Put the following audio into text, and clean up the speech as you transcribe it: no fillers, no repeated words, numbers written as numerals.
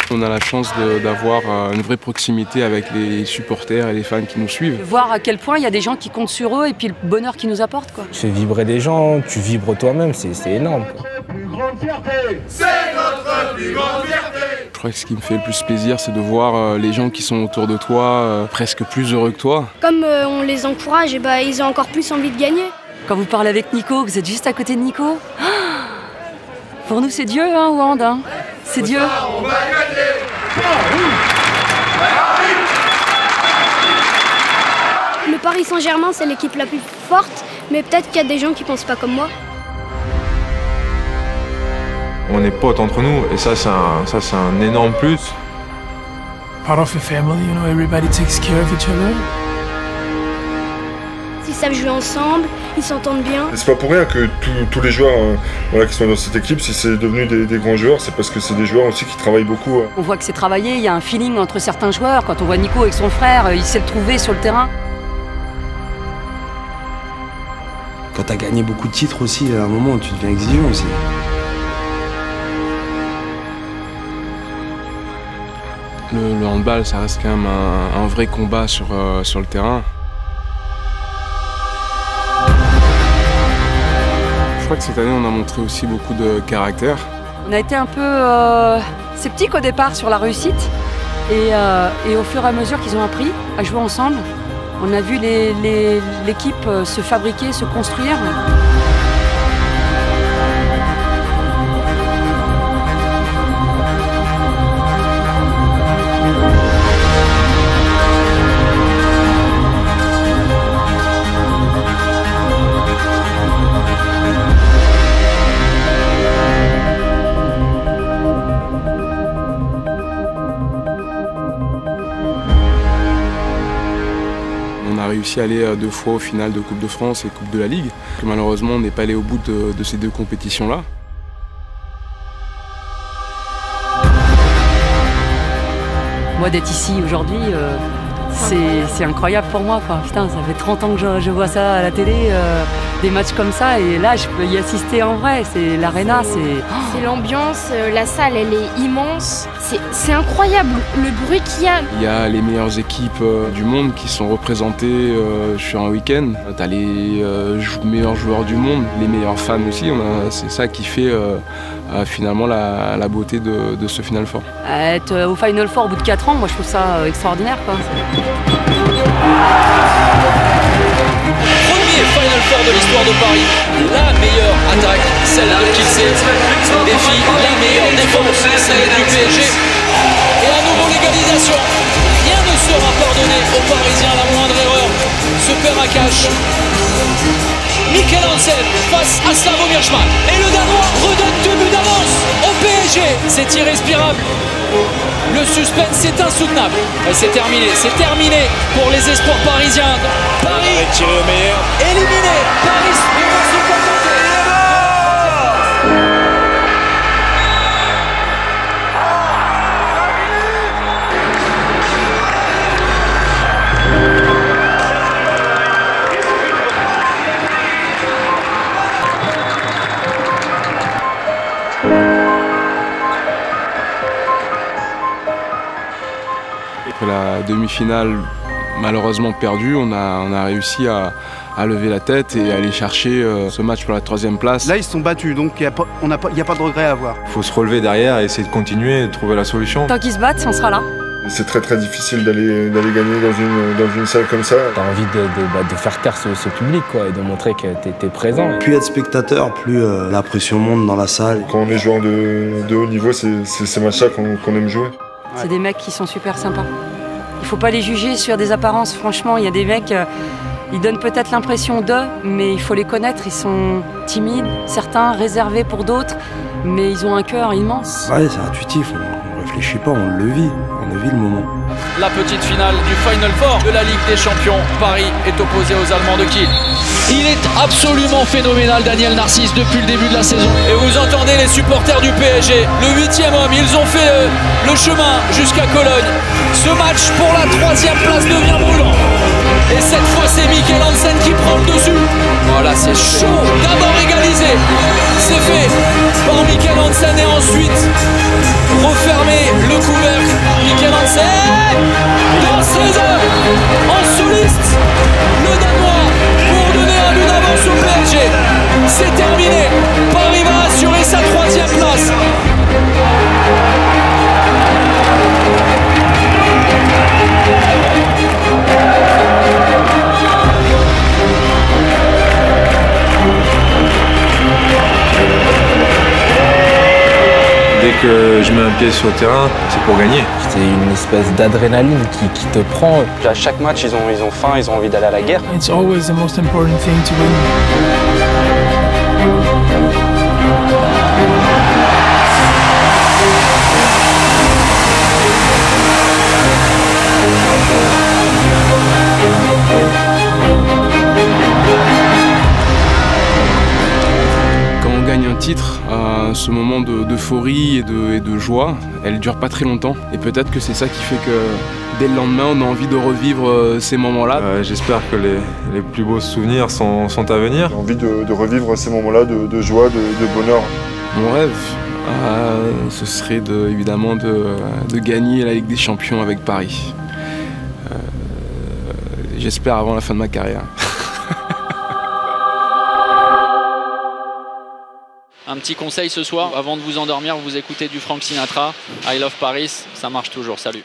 On a la chance d'avoir une vraie proximité avec les supporters et les fans qui nous suivent. Voir à quel point il y a des gens qui comptent sur eux et puis le bonheur qu'ils nous apportent, quoi. Tu fais vibrer des gens, tu vibres toi-même, c'est énorme, quoi. C'est notre plus grande fierté. Je crois que ce qui me fait le plus plaisir, c'est de voir les gens qui sont autour de toi presque plus heureux que toi. Comme on les encourage, et ils ont encore plus envie de gagner. Quand vous parlez avec Nico, vous êtes juste à côté de Nico. Pour nous, c'est Dieu, hein, Wand, hein. C'est Dieu. On va gagner. Le Paris Saint-Germain, c'est l'équipe la plus forte, mais peut-être qu'il y a des gens qui pensent pas comme moi. On est potes entre nous et ça c'est un énorme plus. Part of a family, you know, everybody takes care of each other. Ils savent jouer ensemble, ils s'entendent bien. C'est pas pour rien que tous les joueurs qui sont dans cette équipe, si c'est devenu des grands joueurs, c'est parce que c'est des joueurs aussi qui travaillent beaucoup. On voit que c'est travaillé, il y a un feeling entre certains joueurs. Quand on voit Nico avec son frère, il sait le trouver sur le terrain. Quand t'as gagné beaucoup de titres aussi, à un moment, tu deviens exigeant aussi. Le handball, ça reste quand même un vrai combat sur le terrain. Je crois que cette année, on a montré aussi beaucoup de caractère. On a été un peu sceptiques au départ sur la réussite. Et au fur et à mesure qu'ils ont appris à jouer ensemble, on a vu l'équipe se fabriquer, se construire. On a réussi à aller 2 fois au final de Coupe de France et Coupe de la Ligue. Malheureusement, on n'est pas allé au bout de ces 2 compétitions-là. Moi, d'être ici aujourd'hui, c'est incroyable pour moi, quoi. Putain, ça fait 30 ans que je vois ça à la télé, des matchs comme ça, et là, je peux y assister en vrai. C'est l'aréna, c'est l'ambiance, la salle, elle est immense. C'est incroyable le bruit qu'il y a. Il y a les meilleures équipes du monde qui sont représentées sur un week-end. Tu as les meilleurs joueurs du monde, les meilleurs fans aussi. C'est ça qui fait finalement la beauté de ce Final Four. Être au Final Four au bout de 4 ans, moi je trouve ça extraordinaire, quoi. Premier Final Four de l'histoire de Paris. La meilleure attaque, celle de Kielce, défie la meilleure défense, celle du PSG. Et à nouveau l'égalisation. Rien ne sera pardonné aux Parisiens, la moindre erreur se perd à cash. Mikkel Hansen face à Slavomir Schmal. Et le Danois redonne 2 buts d'avance au PSG. C'est irrespirable. Le suspense est insoutenable. Et c'est terminé pour les espoirs parisiens. Paris est tiré au meilleur. Éliminé. Paris va se contenter. Après la demi-finale malheureusement perdue, on a réussi à lever la tête et aller chercher ce match pour la 3e place. Là, ils se sont battus, donc il n'y a pas de regret à avoir. Il faut se relever derrière et essayer de continuer et de trouver la solution. Tant qu'ils se battent, on sera là. C'est très difficile d'aller gagner dans une salle comme ça. T'as envie de faire taire ce public, quoi, et de montrer que t'es présent. Plus il y a de spectateurs, plus la pression monte dans la salle. Quand on est joueur de haut niveau, c'est ces matchs-là qu'on aime jouer. C'est des mecs qui sont super sympas. Il faut pas les juger sur des apparences. Franchement, il y a des mecs, ils donnent peut-être l'impression d'eux, mais il faut les connaître. Ils sont timides, certains réservés pour d'autres, mais ils ont un cœur immense. Ouais, c'est intuitif. On réfléchit pas, on le vit. On a vu le moment. La petite finale du Final Four de la Ligue des Champions. Paris est opposé aux Allemands de Kiel. Il est absolument phénoménal, Daniel Narcisse, depuis le début de la saison. Et vous entendez les supporters du PSG, le 8e homme, ils ont fait le chemin jusqu'à Cologne. Ce match pour la 3e place devient brûlant. Et cette fois, c'est Mikkel Hansen qui prend le dessus. Voilà, c'est chaud. D'abord égalisé. C'est fait par Mikkel Hansen et ensuite refermer le couvercle. Mikkel Hansen dans ses œuvres en soliste. Le Danois pour donner un but d'avance au PSG. C'est terminé. Paris va assurer sa 3e place. Dès que je mets un pied sur le terrain, c'est pour gagner. C'est une espèce d'adrénaline qui te prend. À chaque match, ils ont faim, ils ont envie d'aller à la guerre. It's always the most important thing to win. Un titre, ce moment d'euphorie et de joie, elle dure pas très longtemps. Et peut-être que c'est ça qui fait que dès le lendemain, on a envie de revivre ces moments-là. J'espère que les plus beaux souvenirs sont à venir. J'ai envie de revivre ces moments-là de joie, de bonheur. Mon rêve, ce serait évidemment de gagner la Ligue des Champions avec Paris. J'espère avant la fin de ma carrière. Un petit conseil ce soir, avant de vous endormir, vous écoutez du Frank Sinatra, I Love Paris, ça marche toujours, salut.